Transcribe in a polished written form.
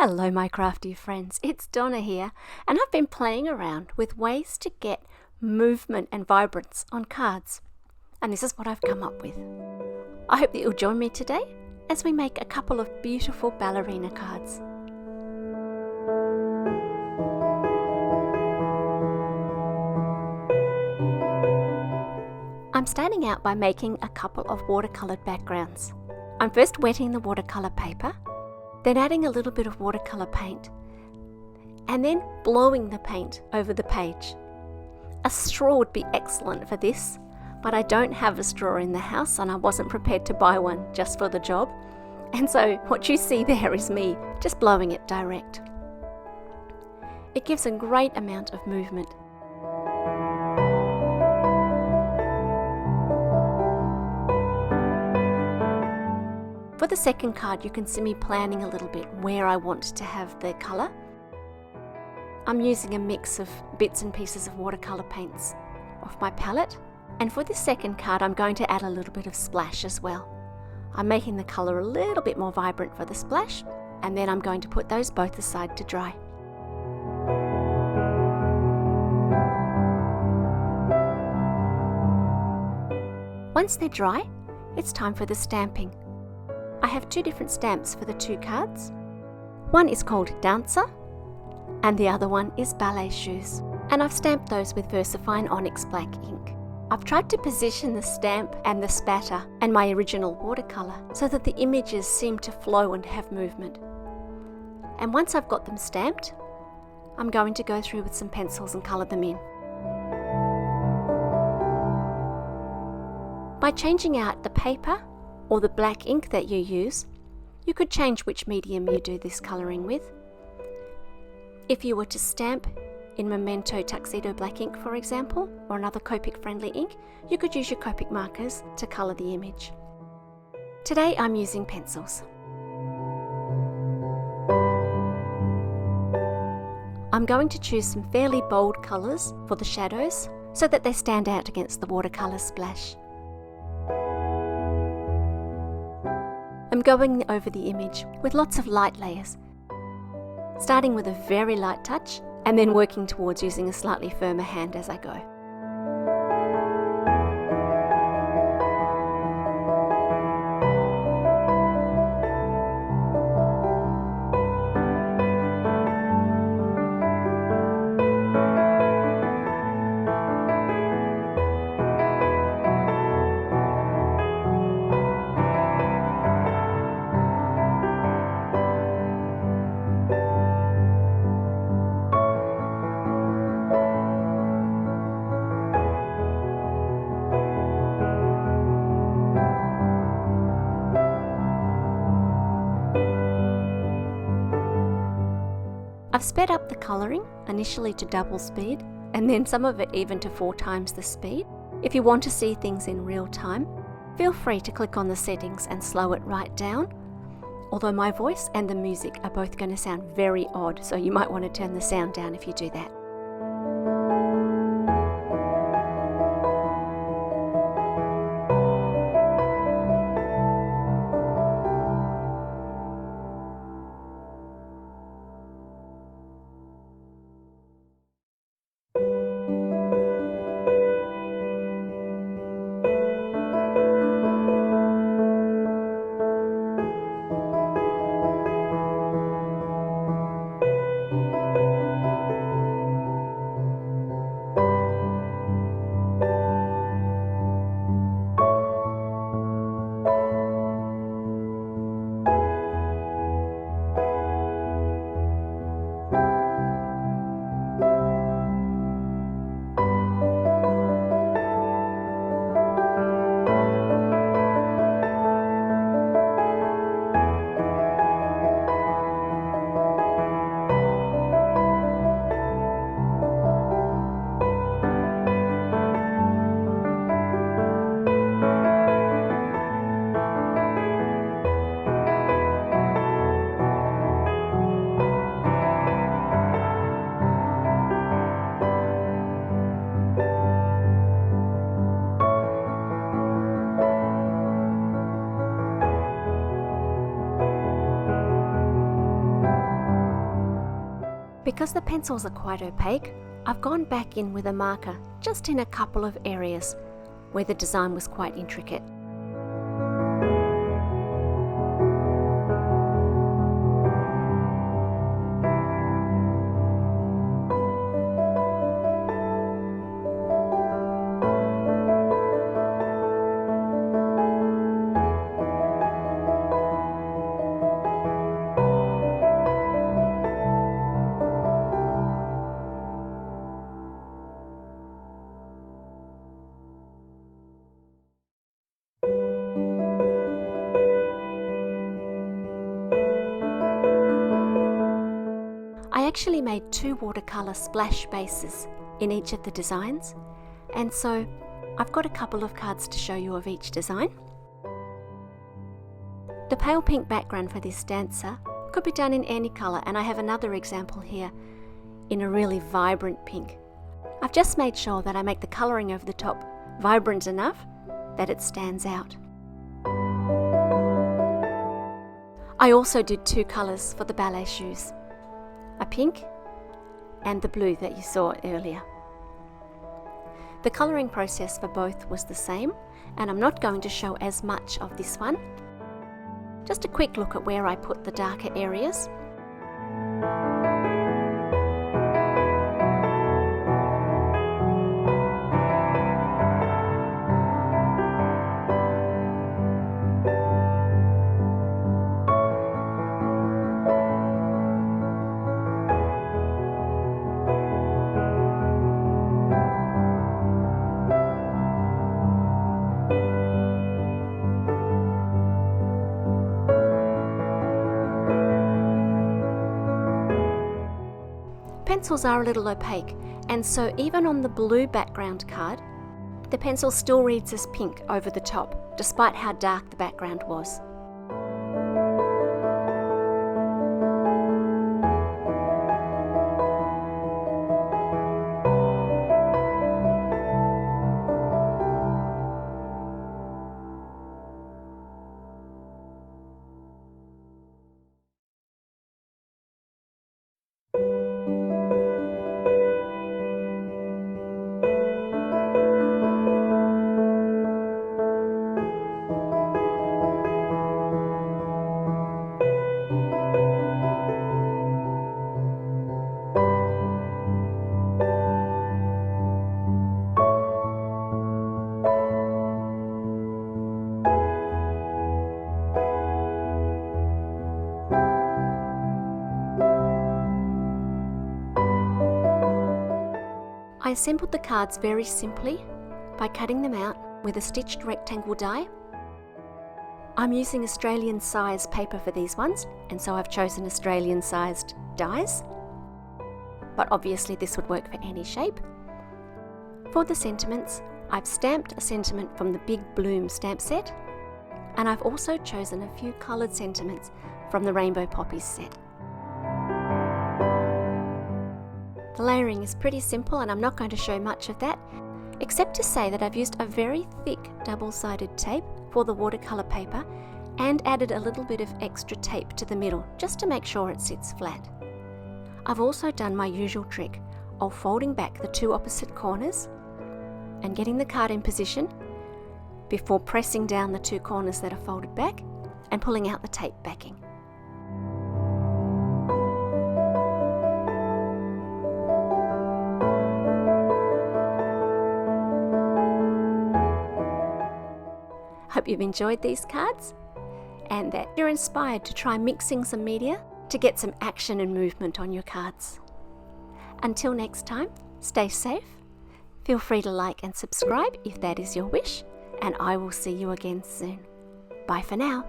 Hello my crafty friends, it's Donna here, and I've been playing around with ways to get movement and vibrance on cards. And this is what I've come up with. I hope that you'll join me today as we make a couple of beautiful ballerina cards. I'm starting out by making a couple of watercolored backgrounds. I'm first wetting the watercolor paper, then adding a little bit of watercolor paint, and then blowing the paint over the page. A straw would be excellent for this, but I don't have a straw in the house and I wasn't prepared to buy one just for the job. And so what you see there is me just blowing it direct. It gives a great amount of movement. For the second card, you can see me planning a little bit where I want to have the colour. I'm using a mix of bits and pieces of watercolour paints off my palette. And for this second card, I'm going to add a little bit of splash as well. I'm making the colour a little bit more vibrant for the splash, and then I'm going to put those both aside to dry. Once they're dry, it's time for the stamping. I have two different stamps for the two cards. One is called Dancer and the other one is Ballet Shoes. And I've stamped those with Versafine Onyx black ink. I've tried to position the stamp and the spatter and my original watercolour so that the images seem to flow and have movement. And once I've got them stamped, I'm going to go through with some pencils and colour them in. By changing out the paper or the black ink that you use, you could change which medium you do this colouring with. If you were to stamp in Memento Tuxedo black ink, for example, or another Copic friendly ink, you could use your Copic markers to colour the image. Today I'm using pencils. I'm going to choose some fairly bold colours for the shadows so that they stand out against the watercolour splash. I'm going over the image with lots of light layers, starting with a very light touch and then working towards using a slightly firmer hand as I go. I've sped up the colouring, initially to double speed, and then some of it even to 4 times the speed. If you want to see things in real time, feel free to click on the settings and slow it right down. Although my voice and the music are both going to sound very odd, so you might want to turn the sound down if you do that. Because the pencils are quite opaque, I've gone back in with a marker just in a couple of areas where the design was quite intricate. I actually made 2 watercolour splash bases in each of the designs, and so I've got a couple of cards to show you of each design. The pale pink background for this dancer could be done in any colour, and I have another example here in a really vibrant pink. I've just made sure that I make the colouring over the top vibrant enough that it stands out. I also did 2 colours for the ballet shoes, a pink and the blue that you saw earlier. The colouring process for both was the same, and I'm not going to show as much of this one. Just a quick look at where I put the darker areas. Pencils are a little opaque, and so even on the blue background card, the pencil still reads as pink over the top, despite how dark the background was. I assembled the cards very simply by cutting them out with a stitched rectangle die. I'm using Australian size paper for these ones, and so I've chosen Australian sized dies, but obviously this would work for any shape. For the sentiments, I've stamped a sentiment from the Big Bloom stamp set, and I've also chosen a few coloured sentiments from the Rainbow Poppies set. The layering is pretty simple, and I'm not going to show much of that, except to say that I've used a very thick double-sided tape for the watercolour paper and added a little bit of extra tape to the middle just to make sure it sits flat. I've also done my usual trick of folding back the 2 opposite corners and getting the card in position before pressing down the 2 corners that are folded back and pulling out the tape backing. Hope you've enjoyed these cards and that you're inspired to try mixing some media to get some action and movement on your cards. Until next time, stay safe, feel free to like and subscribe if that is your wish, and I will see you again soon. Bye for now.